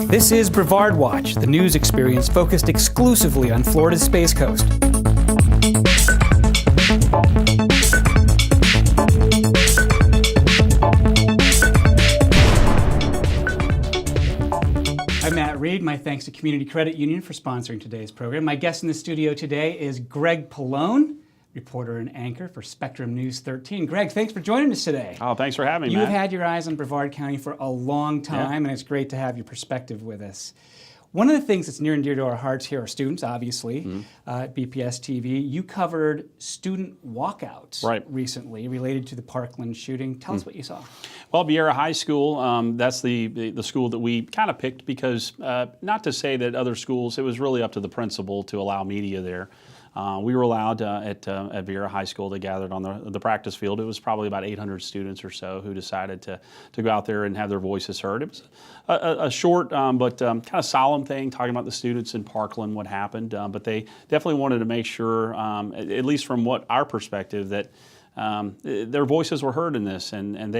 This is Brevard Watch, the news experience focused exclusively on Florida's Space Coast. I'm Matt Reed. My thanks to Community Credit Union for sponsoring today's program. My guest in the studio today is Greg Pallone, reporter and anchor for Spectrum News 13. Greg, thanks for joining us today. Oh, thanks for having me, Matt. You've had your eyes on Brevard County for a long time, and it's great to have your perspective with us. One of the things that's near and dear to our hearts here are students, obviously, at BPS TV. You covered student walkouts recently related to the Parkland shooting. Tell us what you saw. Well, Vieira High School, that's the school that we kind of picked because, not to say that other schools, it was really up to the principal to allow media there. We were allowed at Vieira High School. They gathered on the practice field. It was probably about 800 students or so who decided to go out there and have their voices heard. It was a short but kind of solemn thing, talking about the students in Parkland, what happened. But they definitely wanted to make sure, at least from what our perspective, that their voices were heard in this, and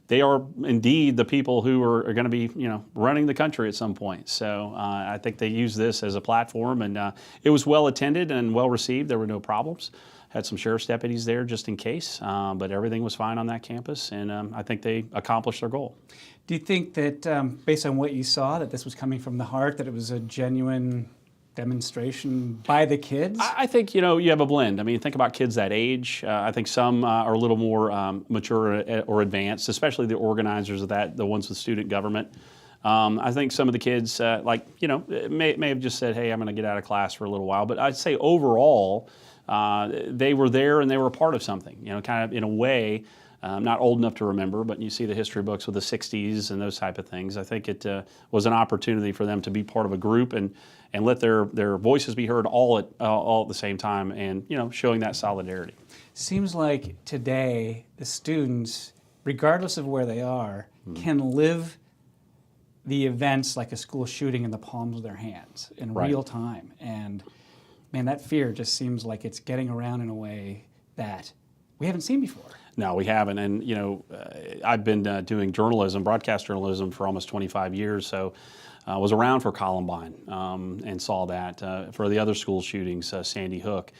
they are indeed the people who are going to be, running the country at some point. So I think they use this as a platform, and it was well attended and well received. There were no problems. Had some sheriff's deputies there just in case, but everything was fine on that campus, and I think they accomplished their goal. Do you think that, based on what you saw, that this was coming from the heart, that it was a genuine demonstration by the kids? I think, you have a blend. I mean, think about kids that age. I think some are a little more mature or advanced, especially the organizers of that, the ones with student government. I think some of the kids, may have just said, hey, I'm going to get out of class for a little while. But I'd say overall, they were there and they were a part of something, kind of in a way. I'm not old enough to remember, but you see the history books with the 60s and those type of things. I think it was an opportunity for them to be part of a group and let their voices be heard all at the same time, and showing that solidarity. Seems like today the students, regardless of where they are, can live the events like a school shooting in the palms of their hands in real time. And man, that fear just seems like it's getting around in a way that we haven't seen before. No, we haven't. And, I've been doing journalism, broadcast journalism for almost 25 years. So I was around for Columbine and saw that. For the other school shootings, Sandy Hook.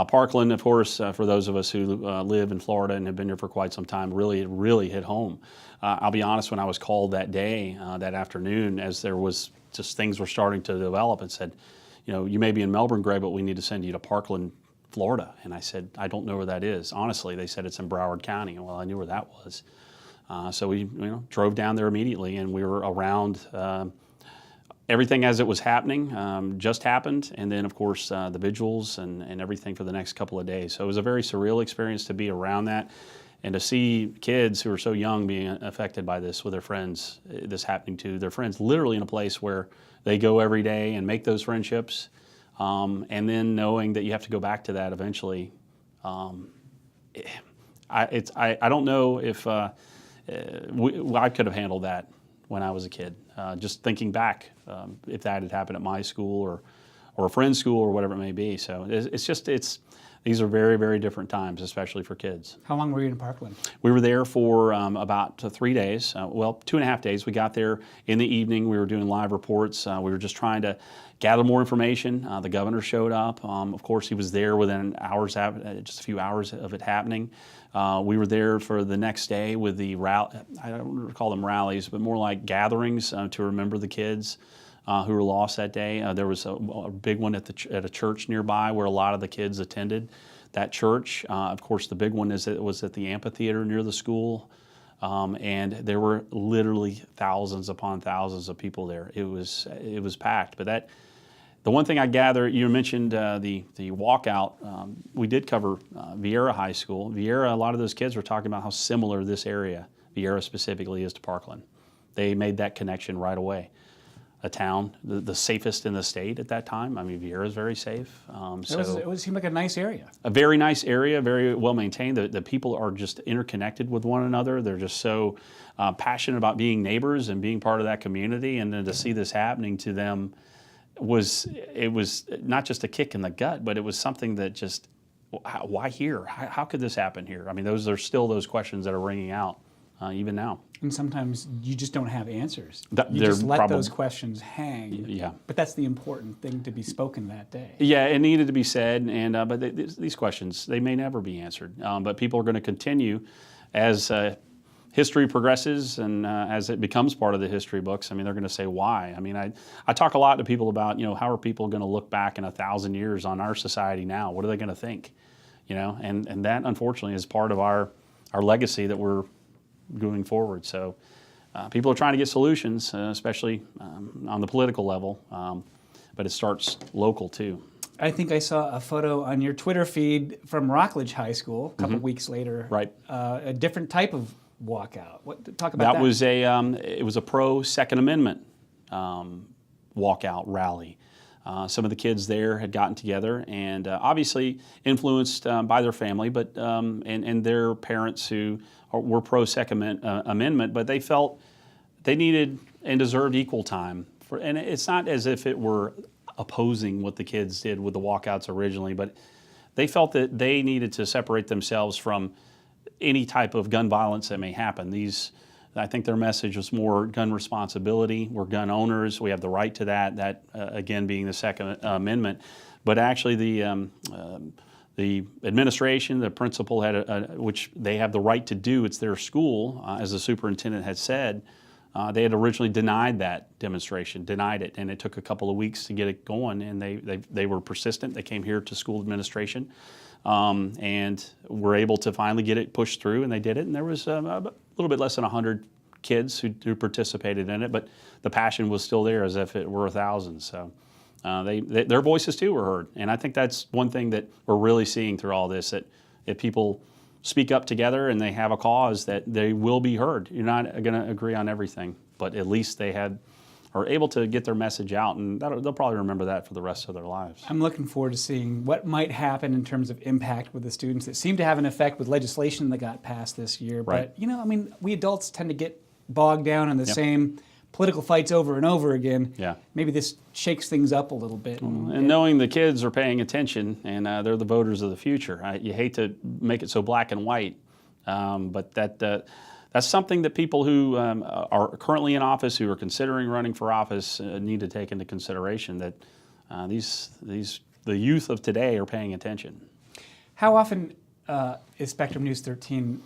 Parkland, of course, for those of us who live in Florida and have been here for quite some time, really hit home. I'll be honest, when I was called that day, that afternoon, as there was just things were starting to develop, and said, you may be in Melbourne, Greg, but we need to send you to Parkland, Florida. And I said, I don't know where that is. Honestly, they said it's in Brevard County. Well, I knew where that was. So we drove down there immediately, and we were around everything as it was happening, just happened. And then, of course, the vigils and everything for the next couple of days. So it was a very surreal experience to be around that and to see kids who are so young being affected by this with their friends, this happening to their friends, literally in a place where they go every day and make those friendships. And then knowing that you have to go back to that eventually, I don't know if I could have handled that when I was a kid. Just thinking back, if that had happened at my school or a friend's school or whatever it may be. So these are very, very different times, especially for kids. How long were you in Parkland? We were there for about 3 days. 2.5 days. We got there in the evening. We were doing live reports. We were just trying to gather more information. The governor showed up. Of course, he was there within hours, just a few hours of it happening. We were there for the next day with the I don't call them rallies, but more like gatherings to remember the kids who were lost that day. There was a big one at a church nearby where a lot of the kids attended that church. Of course, the big one was at the amphitheater near the school, and there were literally thousands upon thousands of people there. It was packed. But the one thing I gather, you mentioned the walkout. We did cover Vieira High School. Vieira, a lot of those kids were talking about how similar this area, Vieira specifically, is to Parkland. They made that connection right away. A town, the safest in the state at that time. I mean, Vieira is very safe. It seemed like a nice area. A very nice area, very well maintained. The people are just interconnected with one another. They're just so passionate about being neighbors and being part of that community. And then to see this happening to them was not just a kick in the gut, but it was something that just, why here? How could this happen here? I mean, there's still those questions that are ringing out even now. And sometimes you just don't have answers. That- You they're just let probably- those questions hang. Yeah. But that's the important thing to be spoken that day. Yeah, it needed to be said, and but these questions, they may never be answered. But people are going to continue as history progresses and as it becomes part of the history books. I mean, they're going to say why. I mean, I talk a lot to people about, how are people going to look back in 1,000 years on our society now? What are they going to think? And that unfortunately is part of our legacy that we're going forward. So people are trying to get solutions, especially on the political level, but it starts local too. I think I saw a photo on your Twitter feed from Rockledge High School a couple weeks later. Right. A different type of walkout. Talk about that. That was it was a pro Second Amendment walkout rally. Some of the kids there had gotten together and obviously influenced by their family, but and their parents who were pro Second Amendment, but they felt they needed and deserved equal time. And it's not as if it were opposing what the kids did with the walkouts originally, but they felt that they needed to separate themselves from any type of gun violence that may happen. I think their message was more gun responsibility. We're gun owners. We have the right to that. That again being the Second Amendment, but actually the administration, the principal had which they have the right to do. It's their school, as the superintendent had said. They had originally denied that demonstration, denied it, and it took a couple of weeks to get it going. And they were persistent. They came here to school administration, and were able to finally get it pushed through. And they did it. And there was a little bit less than 100 kids who participated in it, but the passion was still there, as if it were 1,000. So their voices too were heard. And I think that's one thing that we're really seeing through all this, that if people speak up together and they have a cause, that they will be heard. You're not going to agree on everything, but at least they are able to get their message out, and they'll probably remember that for the rest of their lives. I'm looking forward to seeing what might happen in terms of impact with the students. It seemed to have an effect with legislation that got passed this year. Right. But, we adults tend to get bogged down in the same political fights over and over again. Yeah. Maybe this shakes things up a little bit. And knowing the kids are paying attention, and they're the voters of the future. You hate to make it so black and white, but that's something that people who are currently in office, who are considering running for office, need to take into consideration, that the youth of today are paying attention. How often is Spectrum News 13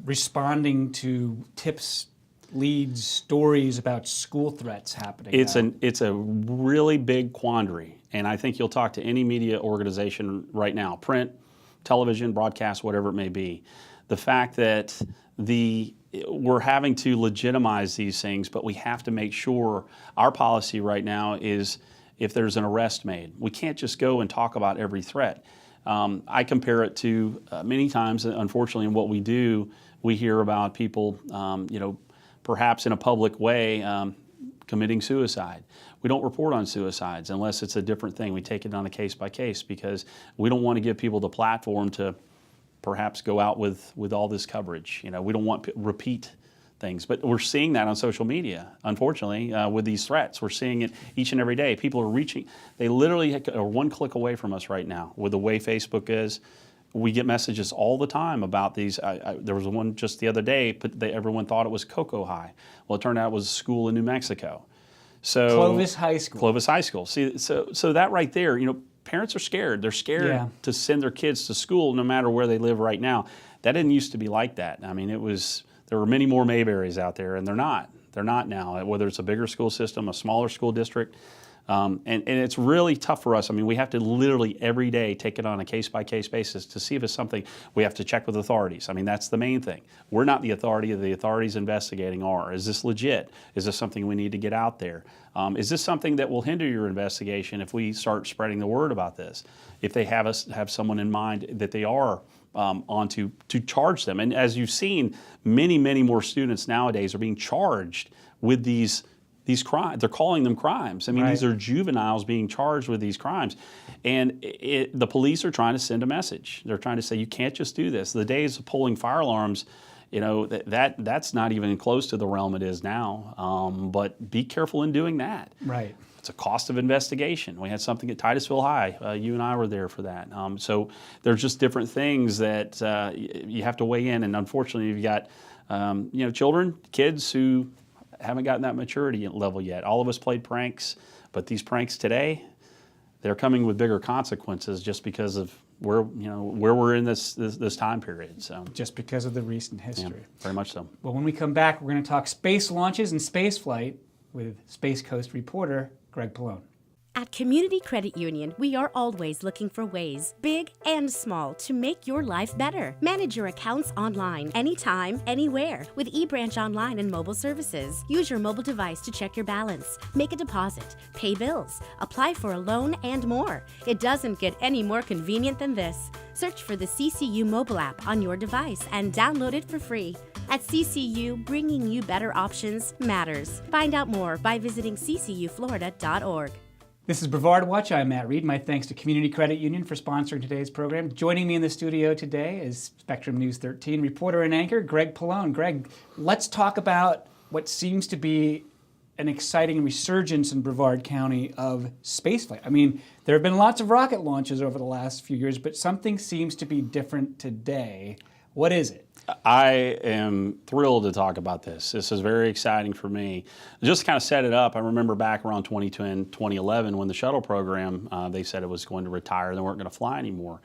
responding to tips, leads, stories about school threats happening? It's a really big quandary, and I think you'll talk to any media organization right now, print, television, broadcast, whatever it may be. The fact that we're having to legitimize these things, but we have to make sure our policy right now is, if there's an arrest made, we can't just go and talk about every threat. I compare it to many times, unfortunately, in what we do, we hear about people, perhaps in a public way, committing suicide. We don't report on suicides unless it's a different thing. We take it on a case by case, because we don't want to give people the platform to perhaps go out with all this coverage. We don't want repeat things, but we're seeing that on social media, unfortunately, with these threats. We're seeing it each and every day. People are reaching, they literally are one click away from us right now with the way Facebook is. We get messages all the time about these. There was one just the other day, but everyone thought it was Cocoa High. Well, it turned out it was a school in New Mexico. So Clovis High School. Clovis High School. See, so that right there, parents are scared. They're scared to send their kids to school no matter where they live right now. That didn't used to be like that. I mean, there were many more Mayberries out there, and they're not. They're not now, whether it's a bigger school system, a smaller school district. And it's really tough for us. I mean, we have to literally every day take it on a case-by-case basis to see if it's something we have to check with authorities. I mean, that's the main thing. We're not the authority. The authorities investigating are. Is this legit? Is this something we need to get out there? Is this something that will hinder your investigation if we start spreading the word about this? If they have someone in mind that they are on to charge them. And as you've seen, many, many more students nowadays are being charged with these crimes. They're calling them crimes. I mean, These are juveniles being charged with these crimes. And the police are trying to send a message. They're trying to say, you can't just do this. The days of pulling fire alarms, that's not even close to the realm it is now. But be careful in doing that. Right. It's a cost of investigation. We had something at Titusville High. You and I were there for that. So there's just different things that you have to weigh in. And unfortunately, you've got children, kids who haven't gotten that maturity level yet. All of us played pranks, but these pranks today, they're coming with bigger consequences just because of where we're in this time period. So just because of the recent history. Yeah, very much so. Well, when we come back, we're going to talk space launches and space flight with Space Coast reporter Greg Pallone. At Community Credit Union, we are always looking for ways, big and small, to make your life better. Manage your accounts online, anytime, anywhere, with eBranch Online and mobile services. Use your mobile device to check your balance, make a deposit, pay bills, apply for a loan, and more. It doesn't get any more convenient than this. Search for the CCU mobile app on your device and download it for free. At CCU, bringing you better options matters. Find out more by visiting ccuflorida.org. This is Brevard Watch. I'm Matt Reed. My thanks to Community Credit Union for sponsoring today's program. Joining me in the studio today is Spectrum News 13 reporter and anchor Greg Pallone. Greg, let's talk about what seems to be an exciting resurgence in Brevard County of spaceflight. I mean, there have been lots of rocket launches over the last few years, but something seems to be different today. What is it? I am thrilled to talk about this. This is very exciting for me. Just to kind of set it up, I remember back around 2010, 2011, when the shuttle program, they said it was going to retire, they weren't going to fly anymore.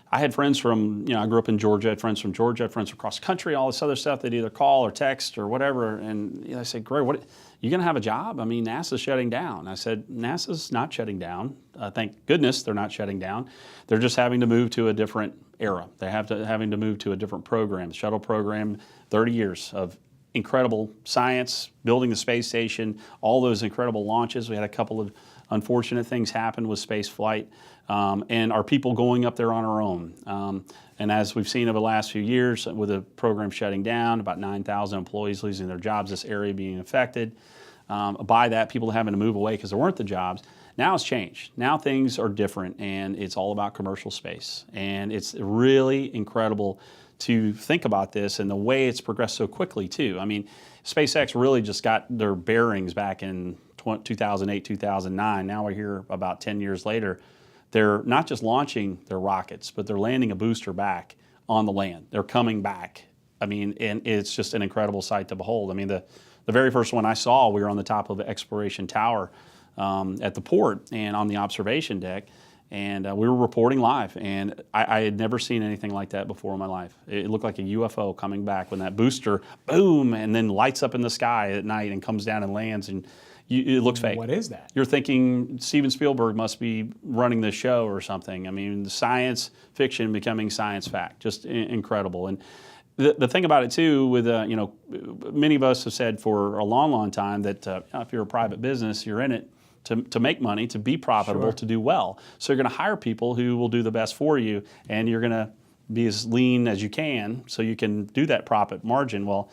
I had friends from, I grew up in Georgia, I had friends from Georgia, I had friends across the country, all this other stuff. They'd either call or text or whatever. And they said, Greg, what, you going to have a job? I mean, NASA's shutting down. I said, NASA's not shutting down. Thank goodness they're not shutting down. They're just having to move to a different era. They having to move to a different program. The shuttle program, 30 years of incredible science, building the space station, all those incredible launches. We had a couple of unfortunate things happen with space flight, and our people going up there on our own. And as we've seen over the last few years, with the program shutting down, about 9,000 employees losing their jobs, this area being affected. By that, people having to move away because there weren't the jobs. Now it's changed. Now things are different, and it's all about commercial space. And it's really incredible to think about this and the way it's progressed so quickly, too. I mean, SpaceX really just got their bearings back in 2008, 2009. Now we're here about 10 years later. They're not just launching their rockets, but they're landing a booster back on the land. They're coming back. I mean, and it's just an incredible sight to behold. I mean, the very first one I saw, we were on the top of the Exploration Tower at the port and on the observation deck, and we were reporting live, and I had never seen anything like that before in my life. It looked like a UFO coming back when that booster, boom, and then lights up in the sky at night and comes down and lands, and it looks fake. What is that? You're thinking Steven Spielberg must be running the show or something. I mean, the science fiction becoming science fact, just incredible. And the thing about it too, with many of us have said for a long, long time that if you're a private business, you're in it to make money, to be profitable, Sure. to do well. So you're going to hire people who will do the best for you, and you're going to be as lean as you can so you can do that profit margin. Well,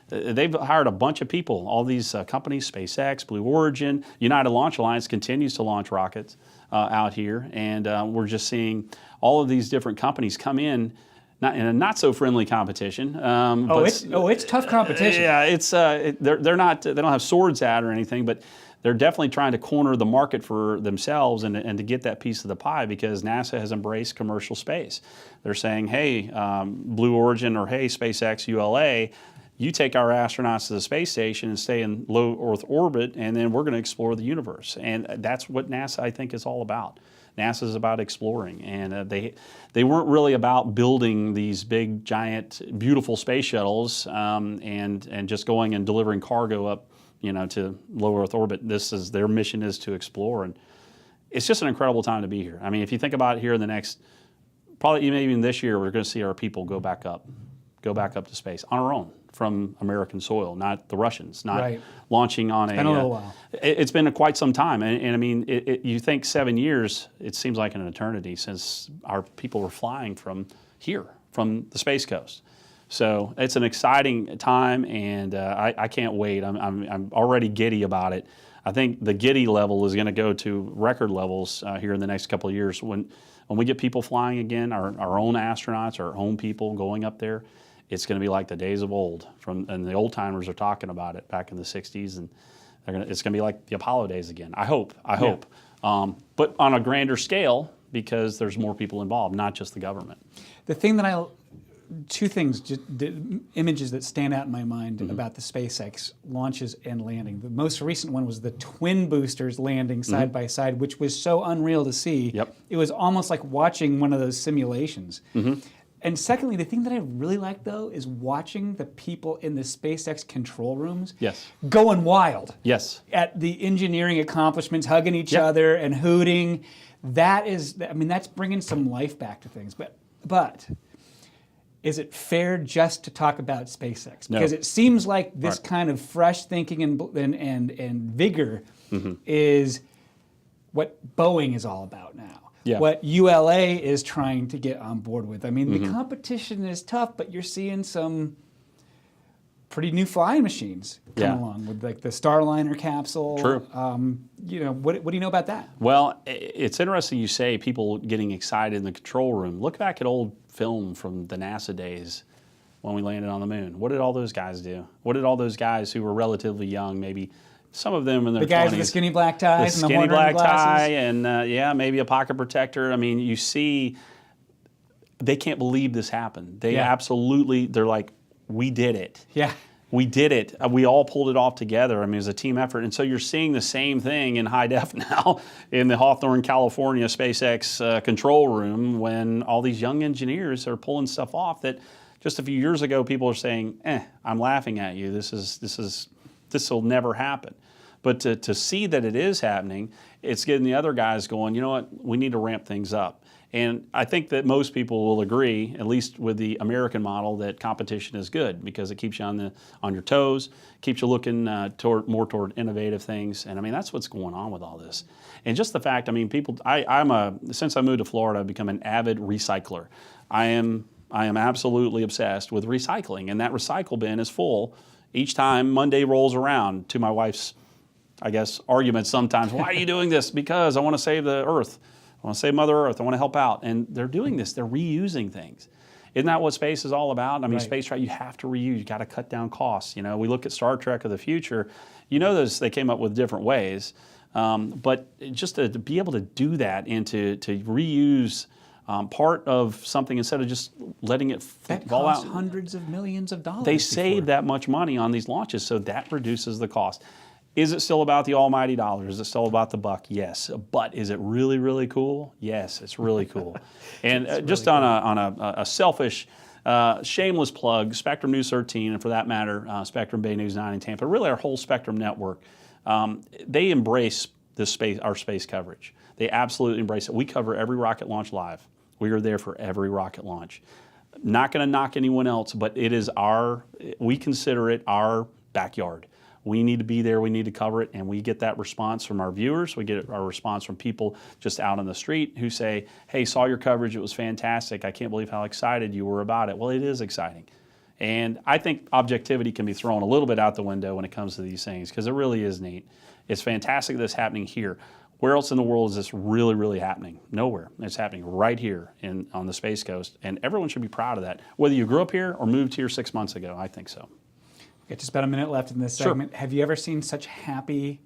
they've hired a bunch of people, all these companies, SpaceX, Blue Origin, United Launch Alliance continues to launch rockets out here, and we're just seeing all of these different companies come in. Not in a not so friendly competition. It's tough competition. Yeah, it's they're not, they don't have swords out or anything, but they're definitely trying to corner the market for themselves and to get that piece of the pie, because NASA has embraced commercial space. They're saying, hey, Blue Origin, or hey, SpaceX, ULA, you take our astronauts to the space station and stay in low Earth orbit, and then we're going to explore the universe. And that's what NASA, I think, is all about. NASA is about exploring, and they weren't really about building these big, giant, beautiful space shuttles and just going and delivering cargo up, to low Earth orbit. Their mission is to explore, and it's just an incredible time to be here. I mean, if you think about it, here in the next, probably even this year, we're going to see our people go back up to space on our own from American soil, not the Russians, not Right. launching on Been a little while. It's been quite some time, and I mean, you think 7 years, it seems like an eternity since our people were flying from here, from the Space Coast. So it's an exciting time, and I can't wait. I'm already giddy about it. I think the giddy level is going to go to record levels here in the next couple of years when we get people flying again, our own astronauts, our own people going up there. It's going to be like the days of old, and the old timers are talking about it back in the 60s, and it's going to be like the Apollo days again. I hope. But on a grander scale, because there's more people involved, not just the government. The thing that I two things, the images that stand out in my mind about the SpaceX launches and landing. The most recent one was the twin boosters landing side by side, which was so unreal to see. Yep. It was almost like watching one of those simulations. And secondly, the thing that I really like, though, is watching the people in the SpaceX control rooms Yes. going wild Yes. at the engineering accomplishments, hugging each Yep. other and hooting. That is, I mean, that's bringing some life back to things. But is it fair just to talk about SpaceX? No. Because it seems like this Right. kind of fresh thinking and vigor is what Boeing is all about now. Yeah. What ULA is trying to get on board with. I mean, the competition is tough, but you're seeing some pretty new flying machines come Yeah. along with like the Starliner capsule. True. You know, what do you know about that? Well, it's interesting you say people getting excited in the control room. Look back at old film from the NASA days when we landed on the moon. What did all those guys do? What did all those guys who were relatively young, maybe some of them in their 20s, The guys with the skinny black ties and the skinny horn black rimmed glasses. tie, and yeah, maybe a pocket protector. I mean, you see, they can't believe this happened. They Yeah. absolutely, they're like, we did it. Yeah. We did it. We all pulled it off together. I mean, it was a team effort. And so you're seeing the same thing in high def now in the Hawthorne, California SpaceX control room when all these young engineers are pulling stuff off that just a few years ago people are saying, I'm laughing at you. This will never happen. But to see that it is happening, it's getting the other guys going, you know what, we need to ramp things up. And I think that most people will agree, at least with the American model, that competition is good because it keeps you on your toes, keeps you looking more toward innovative things. And I mean, that's what's going on with all this. And just the fact, I mean, since I moved to Florida, I've become an avid recycler. I am absolutely obsessed with recycling, and that recycle bin is full each time Monday rolls around, to my wife's, I guess, arguments sometimes. Why are you doing this? Because I want to save the earth. I want to save Mother Earth. I want to help out. And they're doing this. They're reusing things. Isn't that what space is all about? I mean, Right. space travel, you have to reuse. You got to cut down costs. You know, we look at Star Trek of the future. You know, they came up with different ways. But just to be able to do that and to reuse part of something instead of just letting it That fall out. costs hundreds of millions of dollars. They save that much money on these launches, so that reduces the cost. Is it still about the almighty dollar? Is it still about the buck? Yes. But is it really, really cool? Yes, it's really cool. And just on a selfish, shameless plug, Spectrum News 13, and for that matter, Spectrum Bay News 9 in Tampa, really our whole Spectrum network, they embrace our space coverage. They absolutely embrace it. We cover every rocket launch live. We are there for every rocket launch. Not going to knock anyone else, but it is we consider it our backyard. We need to be there, we need to cover it, and we get that response from our viewers. We get our response from people just out on the street who say, hey, saw your coverage, it was fantastic. I can't believe how excited you were about it. Well, it is exciting. And I think objectivity can be thrown a little bit out the window when it comes to these things, because it really is neat. It's fantastic that it's happening here. Where else in the world is this really, really happening? Nowhere. It's happening right here on the Space Coast, and everyone should be proud of that. Whether you grew up here or moved here 6 months ago, I think so. We got just about a minute left in this segment. Have you ever seen such happy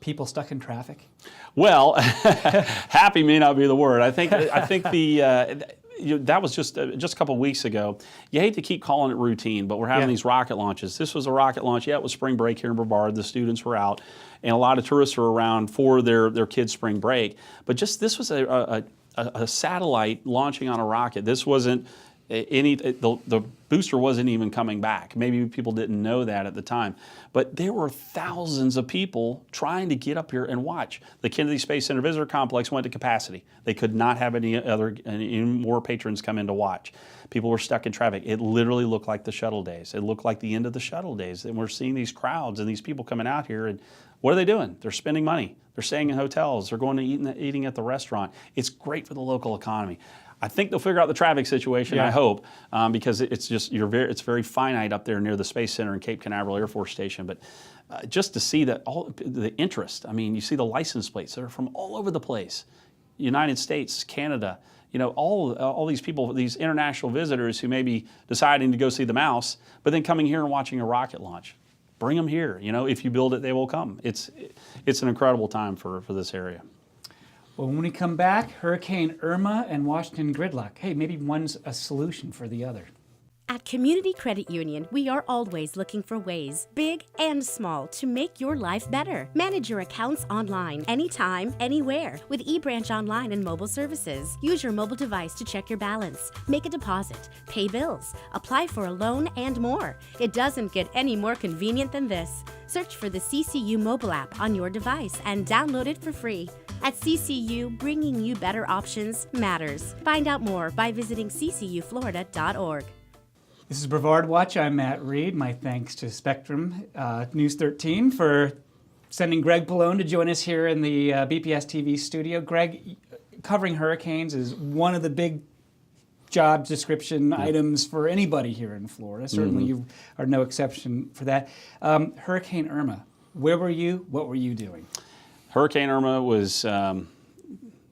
people stuck in traffic? Well, happy may not be the word. I think that was just a couple of weeks ago. You hate to keep calling it routine, but we're having these rocket launches. This was a rocket launch. Yeah, it was spring break here in Brevard. The students were out, and a lot of tourists were around for their kids' spring break. But this was a satellite launching on a rocket. This wasn't the booster wasn't even coming back. Maybe people didn't know that at the time. But there were thousands of people trying to get up here and watch. The Kennedy Space Center Visitor Complex went to capacity. They could not have any more patrons come in to watch. People were stuck in traffic. It literally looked like the shuttle days. It looked like the end of the shuttle days. And we're seeing these crowds and these people coming out here, and what are they doing? They're spending money. They're staying in hotels. They're going to eating at the restaurant. It's great for the local economy. I think they'll figure out the traffic situation, I hope, because it's very finite up there near the Space Center and Cape Canaveral Air Force Station. But just to see all the interest, I mean, you see the license plates that are from all over the place, United States, Canada, you know, all these people, these international visitors who may be deciding to go see the mouse, but then coming here and watching a rocket launch. Bring them here. You know, if you build it, they will come. It's an incredible time for this area. Well, when we come back, Hurricane Irma and Washington gridlock. Hey, maybe one's a solution for the other. At Community Credit Union, we are always looking for ways, big and small, to make your life better. Manage your accounts online, anytime, anywhere, with eBranch Online and mobile services. Use your mobile device to check your balance, make a deposit, pay bills, apply for a loan, and more. It doesn't get any more convenient than this. Search for the CCU mobile app on your device and download it for free. At CCU, bringing you better options matters. Find out more by visiting ccuflorida.org. This is Brevard Watch. I'm Matt Reed. My thanks to Spectrum News 13 for sending Greg Pallone to join us here in the BPS TV studio. Greg, covering hurricanes is one of the big job description items for anybody here in Florida. Certainly you are no exception for that. Hurricane Irma, where were you? What were you doing? Hurricane Irma was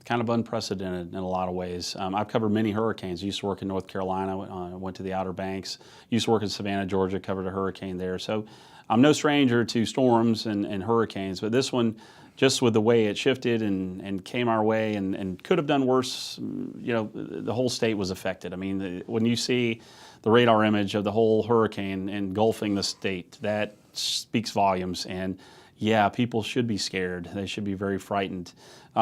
kind of unprecedented in a lot of ways. I've covered many hurricanes. I used to work in North Carolina, went to the Outer Banks. Used to work in Savannah, Georgia, covered a hurricane there. So I'm no stranger to storms and hurricanes, but this one, just with the way it shifted and came our way and could have done worse, you know, the whole state was affected. I mean, when you see the radar image of the whole hurricane engulfing the state, that speaks volumes. And yeah, people should be scared. They should be very frightened.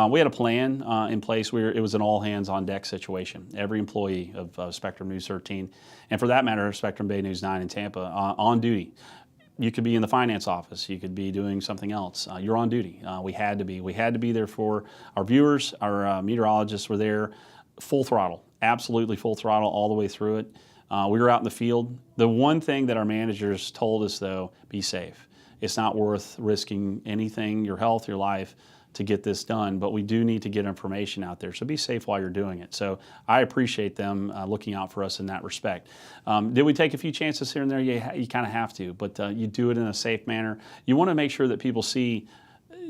We had a plan in place where it was an all-hands-on-deck situation. Every employee of Spectrum News 13, and for that matter, Spectrum Bay News 9 in Tampa, on duty. You could be in the finance office. You could be doing something else. You're on duty. We had to be. We had to be there for our viewers. Our meteorologists were there, full throttle, absolutely full throttle all the way through it. We were out in the field. The one thing that our managers told us, though, be safe. It's not worth risking anything, your health, your life, to get this done, but we do need to get information out there. So be safe while you're doing it. So I appreciate them looking out for us in that respect. Did we take a few chances here and there? Yeah, you kind of have to, but you do it in a safe manner. You want to make sure that people see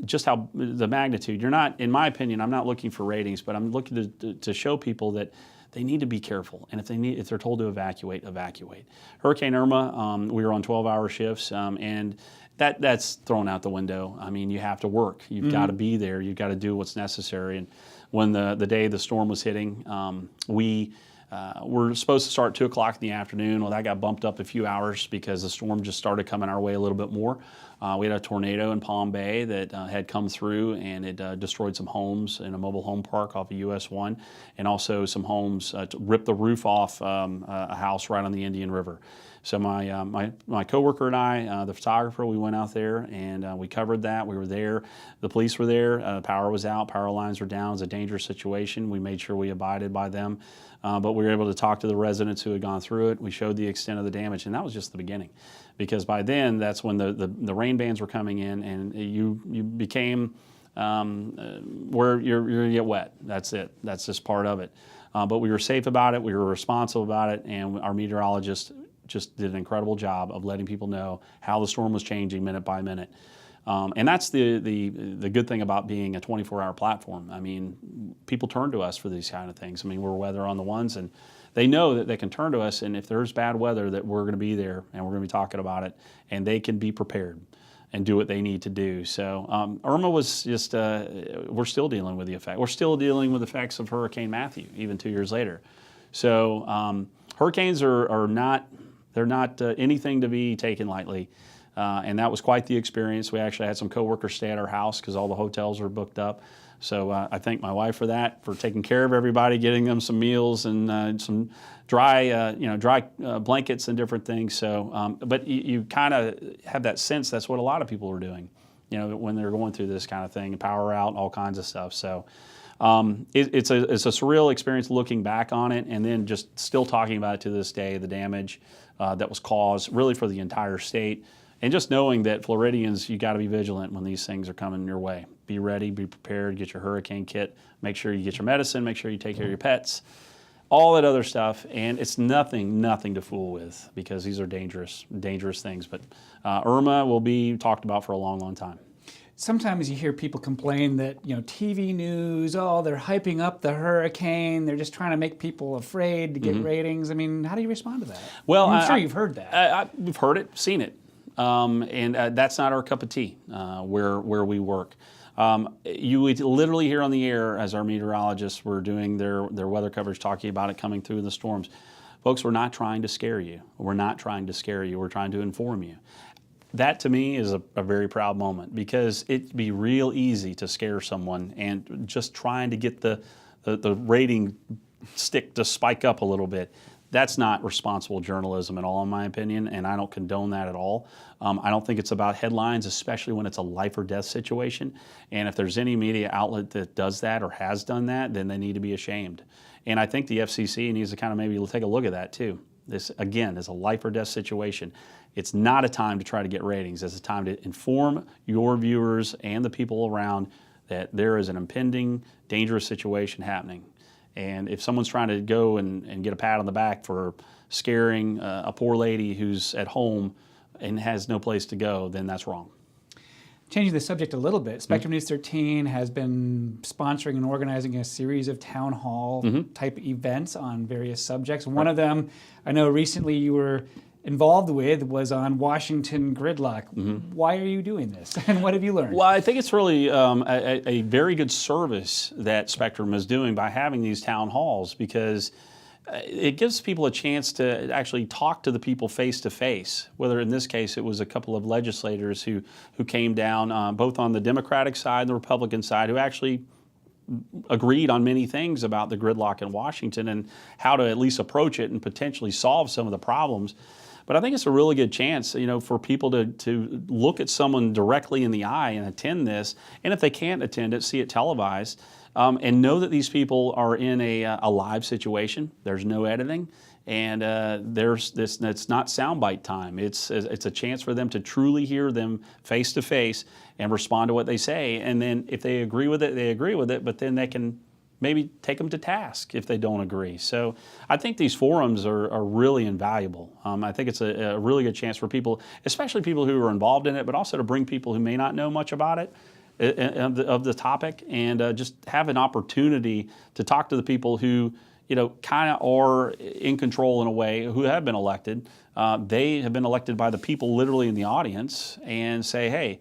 just how the magnitude. You're not, in my opinion, I'm not looking for ratings, but I'm looking to show people that they need to be careful, and if they're told to evacuate, evacuate. Hurricane Irma, we were on 12-hour shifts, and that's thrown out the window. I mean, you have to work. You've got to be there. You've got to do what's necessary. And when the day the storm was hitting, we were supposed to start 2 o'clock in the afternoon. Well, that got bumped up a few hours because the storm just started coming our way a little bit more. We had a tornado in Palm Bay that had come through, and it destroyed some homes in a mobile home park off of US 1, and also some homes, ripped the roof off a house right on the Indian River. So my coworker and I, the photographer, we went out there and we covered that. We were there. The police were there. Power was out. Power lines were down. It was a dangerous situation. We made sure we abided by them. But we were able to talk to the residents who had gone through it. We showed the extent of the damage, and that was just the beginning. Because by then, that's when the rain bands were coming in, and you became where you're going to get wet. That's it. That's just part of it. But we were safe about it. We were responsible about it, and our meteorologists just did an incredible job of letting people know how the storm was changing minute by minute. And that's the good thing about being a 24-hour platform. I mean, people turn to us for these kind of things. I mean, we're weather on the ones, and they know that they can turn to us, and if there's bad weather, that we're going to be there, and we're going to be talking about it, and they can be prepared and do what they need to do. So Irma was just, we're still dealing with the effect. We're still dealing with the effects of Hurricane Matthew, even 2 years later. So hurricanes are not, they're not anything to be taken lightly. And that was quite the experience. We actually had some coworkers stay at our house because all the hotels were booked up. So I thank my wife for that, for taking care of everybody, getting them some meals and some dry blankets and different things. So, but you kind of have that sense that's what a lot of people are doing, you know, when they're going through this kind of thing, power out, all kinds of stuff. So it's a surreal experience looking back on it, and then just still talking about it to this day, the damage that was caused really for the entire state. And just knowing that Floridians, you got to be vigilant when these things are coming your way. Be ready, be prepared, get your hurricane kit, make sure you get your medicine, make sure you take care of your pets, all that other stuff. And it's nothing to fool with, because these are dangerous things. But Irma will be talked about for a long, long time. Sometimes you hear people complain that, you know, TV news, oh, they're hyping up the hurricane. They're just trying to make people afraid to get ratings. I mean, how do you respond to that? Well, I'm sure you've heard that. We've heard it, seen it. And that's not our cup of tea where we work. You would literally hear on the air as our meteorologists were doing their weather coverage, talking about it coming through the storms. Folks, we're not trying to scare you. We're not trying to scare you. We're trying to inform you. That to me is a very proud moment, because it'd be real easy to scare someone and just trying to get the rating stick to spike up a little bit. That's not responsible journalism at all, in my opinion, and I don't condone that at all. I don't think it's about headlines, especially when it's a life or death situation. And if there's any media outlet that does that or has done that, then they need to be ashamed. And I think the FCC needs to kind of maybe take a look at that too. This, again, is a life or death situation. It's not a time to try to get ratings. It's a time to inform your viewers and the people around that there is an impending, dangerous situation happening. And if someone's trying to go and get a pat on the back for scaring a poor lady who's at home and has no place to go, then that's wrong. Changing the subject a little bit, Spectrum News 13 has been sponsoring and organizing a series of town hall type events on various subjects. One of them, I know recently you were involved with, was on Washington gridlock. Why are you doing this, and what have you learned? Well, I think it's really a very good service that Spectrum is doing by having these town halls, because it gives people a chance to actually talk to the people face to face, whether in this case it was a couple of legislators who came down both on the Democratic side and the Republican side, who actually agreed on many things about the gridlock in Washington and how to at least approach it and potentially solve some of the problems. But I think it's a really good chance, you know, for people to look at someone directly in the eye and attend this, and if they can't attend it, see it televised, and know that these people are in a live situation. There's no editing, and it's not soundbite time. It's a chance for them to truly hear them face to face and respond to what they say. And then if they agree with it, they agree with it. But then they can maybe take them to task if they don't agree. So I think these forums are really invaluable. I think it's a really good chance for people, especially people who are involved in it, but also to bring people who may not know much about it, of the topic, and just have an opportunity to talk to the people who, you know, kind of are in control in a way, who have been elected. They have been elected by the people literally in the audience, and say, hey,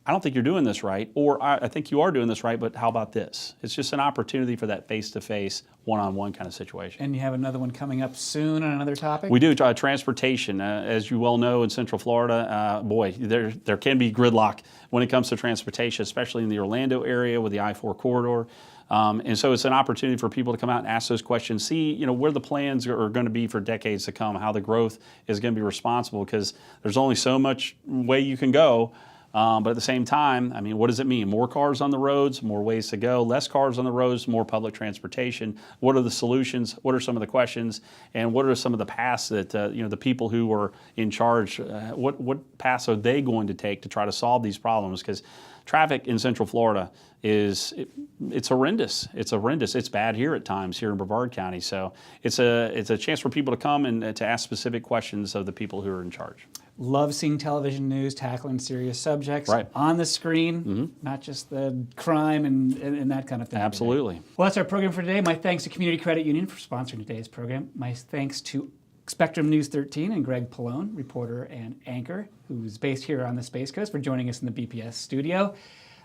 I don't think you're doing this right, or I think you are doing this right, but how about this? It's just an opportunity for that face-to-face, one-on-one kind of situation. And you have another one coming up soon on another topic? We do. Transportation. As you well know, in Central Florida, boy, there can be gridlock when it comes to transportation, especially in the Orlando area with the I-4 corridor. And so it's an opportunity for people to come out and ask those questions, see, you know, where the plans are going to be for decades to come, how the growth is going to be responsible, because there's only so much way you can go. But at the same time, I mean, what does it mean? More cars on the roads, more ways to go, less cars on the roads, more public transportation. What are the solutions? What are some of the questions? And what are some of the paths that, you know, the people who are in charge, what paths are they going to take to try to solve these problems? Because traffic in Central Florida it's horrendous. It's horrendous. It's bad here at times here in Brevard County. So it's a chance for people to come and to ask specific questions of the people who are in charge. Love seeing television news tackling serious subjects on the screen, not just the crime and that kind of thing. Absolutely. Well, that's our program for today. My thanks to Community Credit Union for sponsoring today's program. My thanks to Spectrum News 13 and Greg Pallone, reporter and anchor, who's based here on the Space Coast, for joining us in the BPS studio.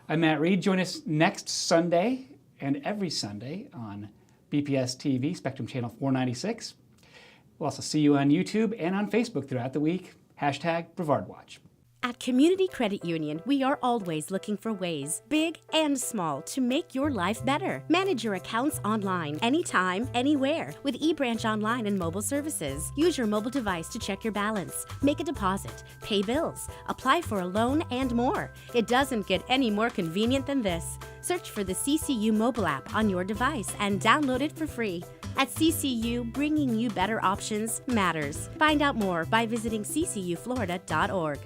I'm Matt Reed. Join us next Sunday and every Sunday on BPS TV, Spectrum Channel 496. We'll also see you on YouTube and on Facebook throughout the week. #BrevardWatch. At Community Credit Union, we are always looking for ways, big and small, to make your life better. Manage your accounts online, anytime, anywhere, with eBranch Online and mobile services. Use your mobile device to check your balance, make a deposit, pay bills, apply for a loan, and more. It doesn't get any more convenient than this. Search for the CCU mobile app on your device and download it for free. At CCU, bringing you better options matters. Find out more by visiting ccuflorida.org.